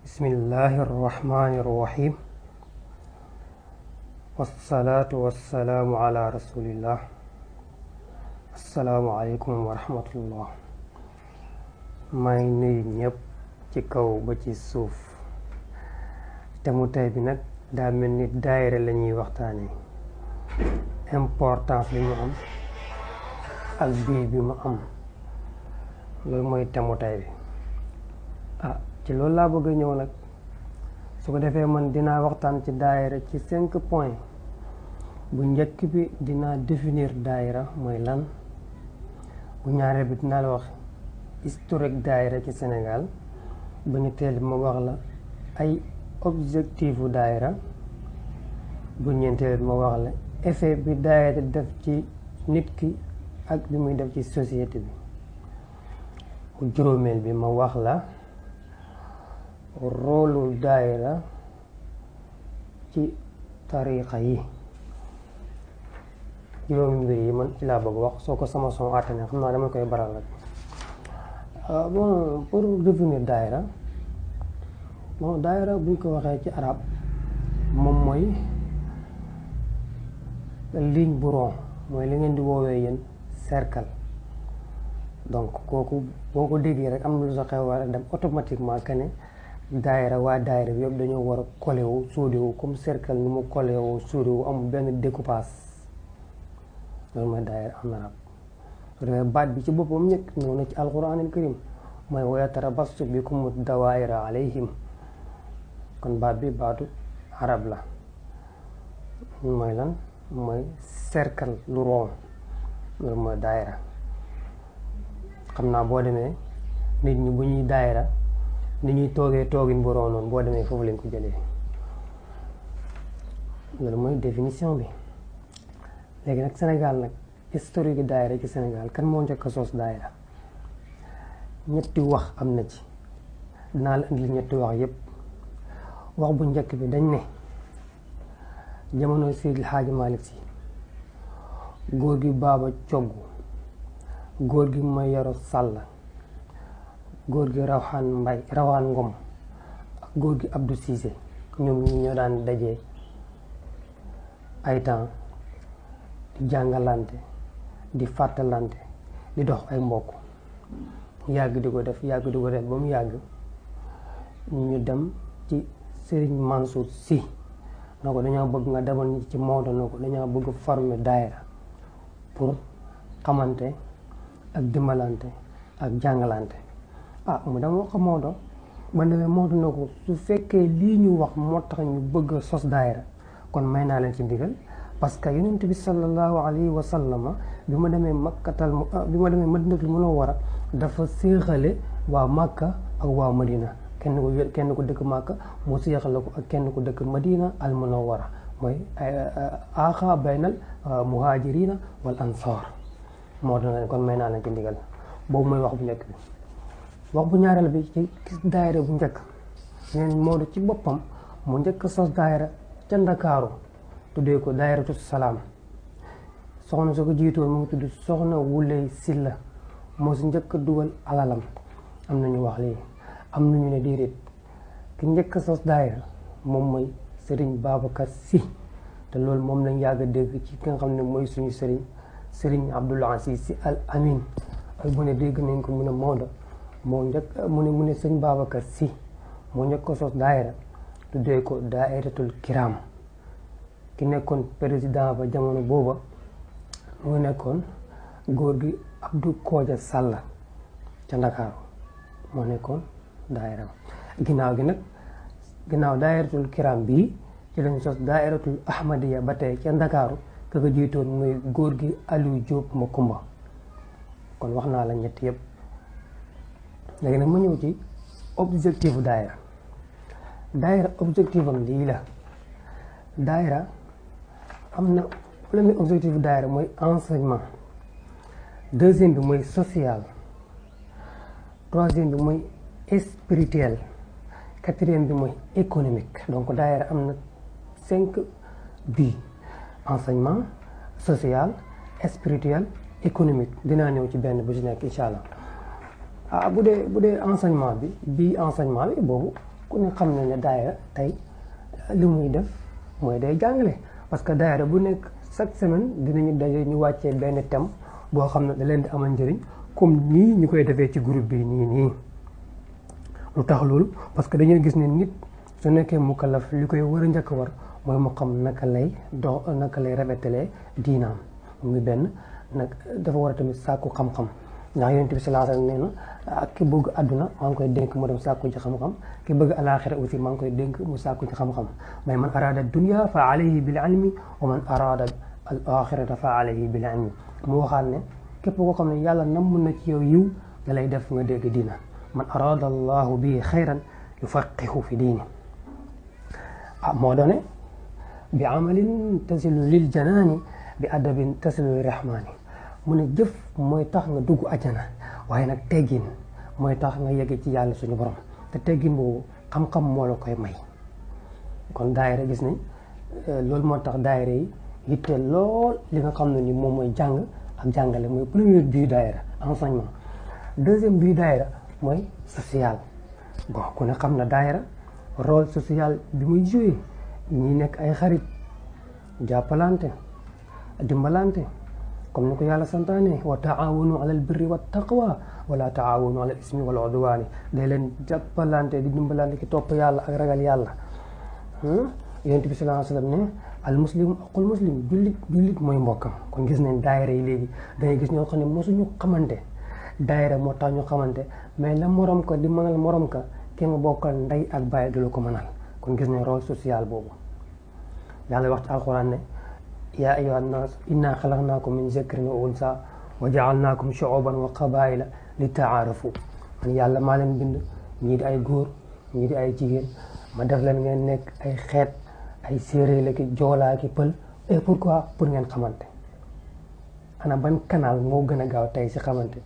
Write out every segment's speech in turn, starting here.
bismillahi irrahmani irrahim wassalaatu wassalaamu ala rasulillah assalaamu aleykum wa rahmatullah. may nuyu ñëpp ci kaw ba ci suuf. te mu tey bi nag daa mel ni daayira la ñuy waxtaane importance bi mu am ak bii bi mu am, loolu mooy temu tey bi. ci loolu laa bëgg a ñëw nag, su ko defee man dinaa waxtaan ci daayira ci 5 points. bu njëkk bi dinaa définir daayira mooy lan. bu ñaareel bi dinaa la wax historique daayira ci Sénégal. bu ñetteel bi ma wax la ay objectifu daayira. bu ñeenteel bi ma wax la effet bi daayira def ci nit ki ak bi muy def ci société bi. bu juróomeel bi ma wax la roolu daayira ci tariqa yi. juróomi mbir yi man ci laa bëgg wax, soo ko sama son àttane xam naa dama koy baral rek. Bon, pour définir daayira, bon daayira buñ ko waxee ci arab moom mooy ligne bu rond, mooy li ngeen di woowee yéen cercle. donc kooku boo ko déggee rek am na lu sa xew war a dem automatiquement que ne daayira waa daayira bi yëpp dañoo war a collé wu soudé wu comme cercle ni mu collé wu soudé wu amul benn découpage. loolu mooy daayira am arab. su defee baat bi ci boppam ñëkk ñëw na ci alquranil karim mooy wa yatarabassu bikum dawaayira alayhim. kon baat bi baatu arab la. mooy lan mooy cercle lu rond, loolu mooy daayira. xam naa boo demee nit ñi bu ñuy daayira ni ñuy toogee toogin bu rond noonu, boo demee foofu lañ ko jëlee. loolu mooy définition bi. léegi nag Sénégal nag historique gi daayira ci Sénégal kan moo njëkk a sos daayira? ñetti wax am na ci, dinaa la indil ñetti wax yépp. wax bu njëkk bi dañ ne jamono Seydil Hadji Malick Sy, góor gi Baaba Cogg, góor gi Mayoro Sàll, góor gi Rawaan Ngom ak góor gi Abdou Cissé, ñoom ñi ñoo daan dajee ay temps di jàngalante, di fàttalante, di dox ay mbokk. yàgg di ko def ba mu yàgg ñu dem ci Serigne Mansour Sy na ko dañoo bëgg nga demal ñi ci Maodo, na ko dañoo bëgg former daayira pour xamante ak dimbalante ak jàngalante. mu dama wax Maodo ba demee Maodo na ko su fekkee lii ñu wax moo tax ñu bëgg a sos daayira kon may naa leen ci ndigal, parce que yonent bi sallallahu alayhi wa sallama bi ma demee Madinatul Munawwara dafa séexale waa Makka ak waa Madina. kenn ko dëkk Makka moo séexale ko ak kenn ko dëkk Madina al Munawwara, mooy aaxa baynal muhajirina wal ansar. moo tax ne kon may naa leen ci ndigal. boobu mooy wax bu njëkk bi. wax bu ñaareel bi ci daayira bu njëkk, neen Maodo ci boppam mu njëkk sos daayira ca Ndakaaru, tuddee ko daayiratu salaam. soxna su ko jiitoon mu ngi tudd soxna Wuley Silla, moo si njëkk dugal alalam. am na ñu wax lii, am na ñu ne déedéet, ki njëkk sos daayira moom mooy Serigne Babacar Sy. te loolu moom lañ yàgg a dégg ci ki nga xam ne mooy suñu Serigne Abdoul Aziz Sy Al Amin. ak bu ne dégg nañ ko mu ne Maodo moo njëkk mu ne sëñ Babacar Sy moo njëkk ko sos daayira, tuddee ko daayiratul kiram. ki nekkoon président ba jamono booba mu nekkoon góor gi Abdou Kooja Sàll ca Ndakaaru, moo nekkoon daayira. ginnaaw gi nag ginnaaw daayiratul kiram bii ci lañ sos daayiratul ahmadiya ba tey ca Ndakaaru. ka ko jiitoon muy góor gi Aliou Diop Makumba. kon wax naa la ñett yëpp. léegi nag ma ñëw ci objectif daayira. daayira objectif am lii la. daayira am na premier objectif daayira mooy enseignement. deuxième bi mooy social. troisième bi mooy spirituel. quatrième bi mooy économique. donc daayira am na 5 buts: enseignement, social, spirituel, économique. dinaa ñëw ci benn bu ci nekk incha allah. bu dee enseignement bi enseignement bi boobu ku ne xam ne daayira tey li muy def mooy day jàngale parce que daayira bu nekk chaque semaine dinañu daje ñu wàccee benn thème boo xam ne da leen di amal njëriñ comme nii ñu koy defee ci groupe bi nii lu tax loolu parce que dañuy gis ne nit su nekkee mukallaf li koy war a njëkk war mooy mu xam naka lay rafetalee diinaam muy benn nag dafa war a tamit sàkku xam-xam ndax yonent bi sallallahu alayhi wasallam nee na ki bëgg àdduna maa ngi koy dénk mu dem sàkku ci xam-xam ki bëgg alaaxira aussi maa ngi koy dénk mu sàkku ci xam-xam mais man arada dunya fa alayhi bil ilmi wa man arada al axirata fa alayhi bil ilmi mu waxaat ne képp koo xam ne yàlla namm na ci yow yiw da lay def nga dégg diina man arada allahu bihi xayran yufaqihu fi diini moo doone bi amalin tasilu lil janaani bi adabin tasilu lil rahmaani mu ne jëf mooy tax nga dugg ajana waaye nag teggin mooy tax nga yegg ci yàlla suñu borom te teggin boobu xam-xam moo la koy may kon daayira gis nañ loolu moo tax daayira yi yitte lool li nga xam ne ni moom mooy jàng ak jàngale mooy premier but daayira enseignement deuxième but daayira mooy social bon ku ne xam na daayira rôle social bi muy joué ñi nekk ay xarit jàppalante dimbalante comme ni ko yàlla santaane wa taawanu alal birri wa taqwa wala taawanu alal ismi wal udwaani day leen jàppalante di dimbalante ki topp yàlla ak ragal yàlla yonent bi sallallahu alayhi wasallam ne al muslim aqul muslim jullit mooy mbokkam kon gis nañ daayira yi léegi dangay gis ñoo xam ne mosuñu xamante daayira moo tax ñu xamante mais la morom ka di mënal morom ka ki nga bokkal ndey ak baay du la ko mënal kon gis nañ rôle social boobu yàlla wax ci alxuraan ne yaa ayyuha nnaas inna xalaqnaakum min zakarin wa unsa wa jaalnaakum shuuban wa qabaila li taarafu man yàlla maa leen bind ñii di ay góor ñii di ay jigéen ma def leen ngeen nekk ay xeet ay séeréer la ki joolaa ki pël et pourquoi pour ngeen xamante ana ban canal moo gën a gaaw tey si xamante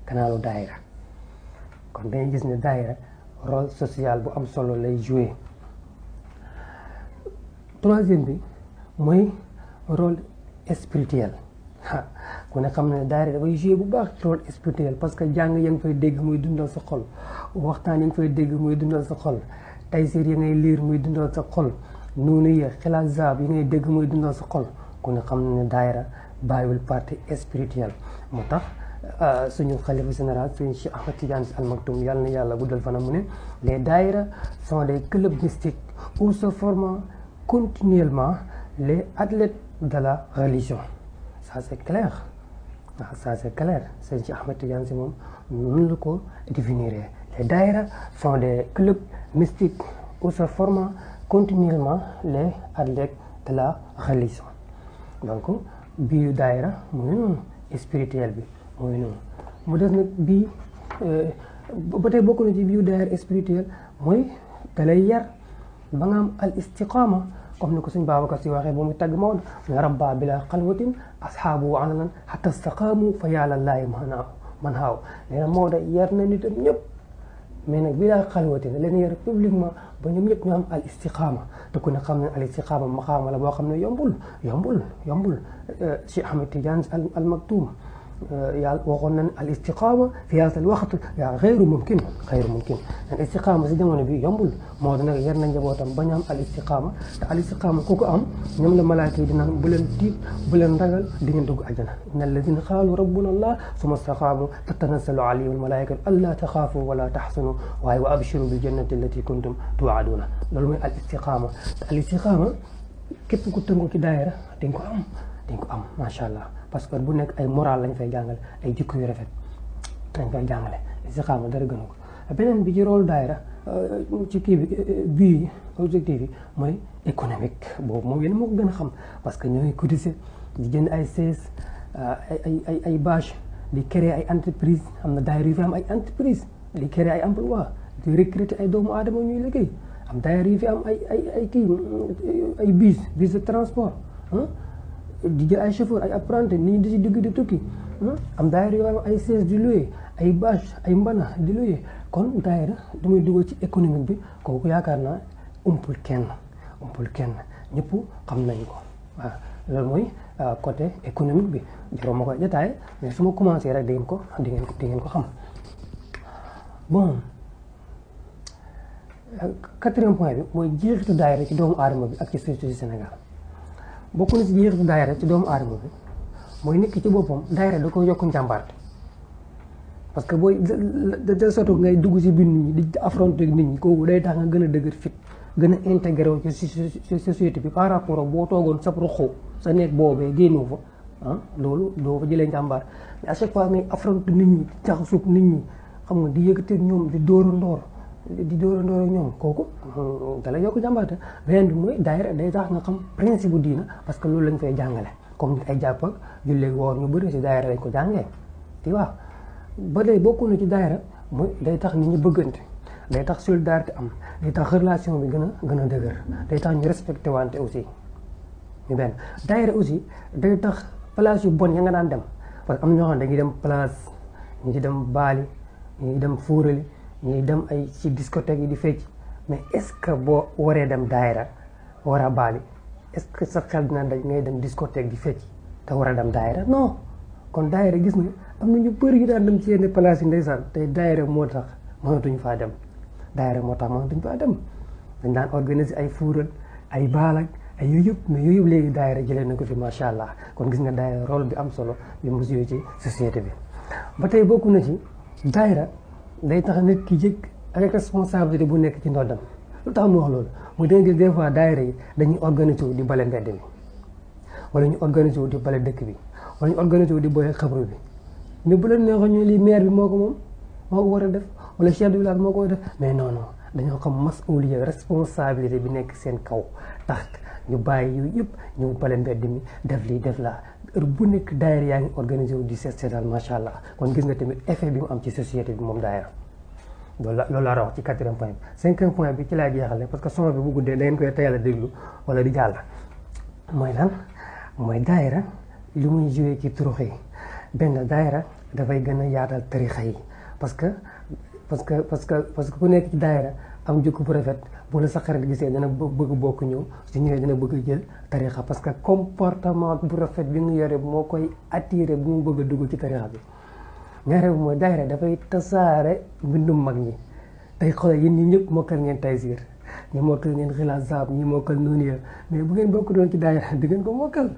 canalu daayira kon dañuy gis ne daayira rôle social bu am solo lay jouer troisième bi mooy rôle spirituel ku ne xam ne daayira dafay jouer bu baax rôle spirituel parce que jàng ya nga fay dégg muy dundal sa xol waxtaan ya nga fay dégg muy dundal sa xol taysiir yi ngay liir muy dundal sa xol noonu yi xilaat zaab yi ngay dégg muy dundal sa xol ku ne xam ne daayira bàyyiwul partie spirituelle moo tax suñu xalifa général suñu Cheikh Ahmed Tidiane Sy Al Maktoum yàlla na yàlla guddal fanam mu ne les daayira sont des clubs mystiques où se forment continuellement les athlètes de la religion ça c'est clair waaw ça c'est clair suñu Cheikh Ahmed Tidiane Sy moom noonu la ko définir les daayira sont des clubs mystiques où se forment continuellement les athlètes de la religion donc bii daayira mooy noonu spirituel bi mooy noonu mu des nag bii ba tey bokk na ci bii daayira spirituel mooy da lay yar ba nga am al istiqaama comme ni ko suñ Babacar Si waxee ba muy tagg Maodo nga rabba bila xalwatin ashaabu alanan hatta istaqaamu fa yàlla laay man haaw nee na Maodo yar na nitam ñëpp mais nag bila xalwatin leen yar publiquement ba ñoom ñëpp ñu am al istiqaama te ku ne xam ne al istiqaama maqaama la boo xam ne yombul Cheikh Ahmed Tidiane Al Maktoum yàlla waxoon nañ al istiqaama fi haazal waqt yaa xayru mumkin al istiqaama si jamono bi yombul moo tax nag yar na njabootam ba ñu am al istiqaama te al istiqaama ku ko am ñoom la malaaka yi di naan bu leen tiit bu leen ragal di ngeen dugg àjjana inna alladina qaalu rabbuna allah summa staqaamu tatanazzalu alayhim al malaikatu allaa taxaafu wala taxsanu waaye wa abshiru bil jannati allati kuntum tuwaaduna loolu mooy al istiqaama te al istiqaama képp ku tënku ci daayira di nga ko am macha allah parce que bu nekk ay moral lañ fay jàngale ay jikko yu rafet lañ fay jàngale istiqaama dara gënu ko beneen bi ci rôle daayira ci kii bi bii objectif yi mooy économique boobu moom yéen moo ko gën a xam parce que ñooy cotiser di jënd ay chaise ay bâche di créer ay entreprise am na daayira yu fi am ay entreprise di créer ay emploi di recruter ay doomu aadama ñuy liggéey am daayira yu fi am ay kii ay bus de transport di jël ay chauffeur ay apprenti nit ñi di si dugg di tukki am daayira yoo am ay chaise di louer ay bâche ay mbana di louer kon daayira damay dugal ci économique bi kooku yaakaar naa umpul kenn ñëpp xam nañ ko waaw loolu mooy côté économique bi jaroo ma koy détaillé mais su ma commencé rek di ngeen ko xam bon quatrième point bi mooy jeexitu daayira ci doomu aadama bi ak ci société du Sénégal. bokk na ci jeexitu daayira ci doomu aadama bi mooy nit ki ci boppam daayira da ko yokk njàmbaarte parce que booy de soto ngay dugg ci biir nit ñi di affronter nit ñi kooku day tax nga gën a dëgër fit gën a intégré wu ci société bi par rapport ak boo toogoon sa roxo sa nekk boobee génnewu fa loolu doo fa jëlee njàmbaar mais à chaque fois ngay affronter nit ñi jaxasoo nit ñi xam nga di yëkkati ñoom di dóorandoor ak ñoom kooku da lay yokk njàmbaarte. beneen bi mooy daayira day tax nga xam principe bu diina parce que loolu lañ fay jàngale comme ay jàpp ak julli woor ñu bëri ci daayira lañ ko jàngee tu vois. ba day bokk na ci daayira mooy day tax nit ñi bëggante day tax solidarité am day tax relation bi gën a dëgër day tax ñu respecté wante aussi ñu benn daayira aussi day tax place yu bon ya nga daan dem parce que am na ñoo xam ne dañuy dem place ñu dem baali ñu dem fuurali ñuy dem ay ci discothèque yi di fecc mais est-ce que boo waree dem daayira war a baali est-ce que sa xel dina daj ngay dem discothèque di fecc te war a dem daayira non kon daayira gis nga am na ñu bëri yu daan dem ci yenn place yi ndeysaan tey daayira moo tax mënatuñ faa dem dañ daan organiser ay fuural ay baalak ay yooyu yëpp mais yooyu yëpp léegi daayira jëlee na ko fi macha allah kon gis nga daayira rôle bi am solo bi mu joué ci société bi ba tey bokk na ci daayira day tax nit ki yëg avec responsabilité bu nekk ci ndoddam lu tax mu wax loolu mu dégg des fois daayira yi dañuy organiser wu di bale mbedd mi wala ñu organiser wu di bale dëkk bi wala ñu organiser wu di boye xabru bi mais bu leen neexoon ñu lii maire bi moo ko war a def wala chef de village moo ko war a def mais non dañoo xam masuuliya responsabilité bi nekk seen kaw tax ñu bàyyi yu yëpp ñu bale mbedd mi def lii def laa heure bu nekk daayira yaa ngi organisé wu di seetal macha allah kon gis nga tamit effet bi mu am ci société bi moom daayira loolu laa wax ci quatrième point bi. cinquième point bi ci laa jeexale parce que son bi bu guddee da ngeen koy tayal a déglu wala di jàll mooy lan mooy daayira li muy joué ci turux yi benn daayira dafay gën a yaatal tarixa yi parce que ku nekk ci daayira am jikko bu rafet bu la sa xarit gisee dana bëgg bokk ñëw su ñëwee dana bëgg jël tarixa parce que comportement bu rafet bi mu yore moo koy attiré bu mu bëgg a dugg ci tarixa bi. ñaareel mooy daayira dafay tasaare mbindum mag ñi tey xoolal yéen ñi ñëpp mokkal ngeen Taysiir ñu mokkal ngeen Xilaas Zaab ñi mokkal Nuuniya mais bu ngeen bokk doon ci daayira di ngeen ko mokkal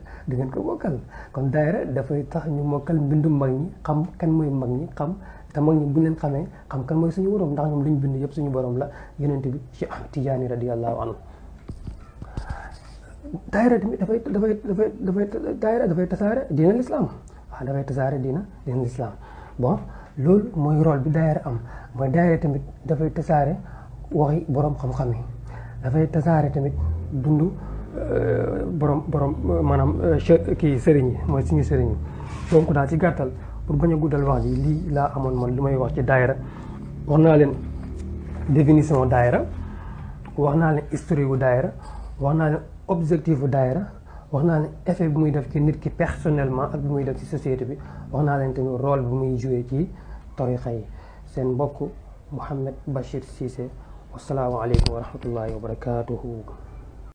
kon daayira dafay tax ñu mokkal mbindum mag ñi xam kan mooy mag ñi xam te mag ñi bu leen xamee xam kan mooy suñu borom ndax ñoom liñ bind yëpp suñu borom la Yonent bi Cheikh Tijaani radiyallahu anhu. daayira tamit dafay tasaare diina l'islam waaw dafay tasaare diina l'islam bon loolu mooy rôle bi daayira am mooy daayira tamit dafay tasaare waxi borom xam-xam yi dafay tasaare tamit dundu borom maanaam kii sëriñ yi mooy suñu sëriñ yi donc daal ci gàttal pour bañ a guddal wax ji lii laa amoon man li may wax ci daayira wax naa leen définition daayira wax naa leen historique bu daayira wax naa leen objectif bu daayira wax naa leen effet bi muy def ci nit ki personnellement ak bi muy def ci société bi wax naa leen tamit rôle bi muy joué ci tarixa yi seen mbokk Mouhamed Bachir Cissé wasalaamualeykum wa rahmatullahi wa barakatuhu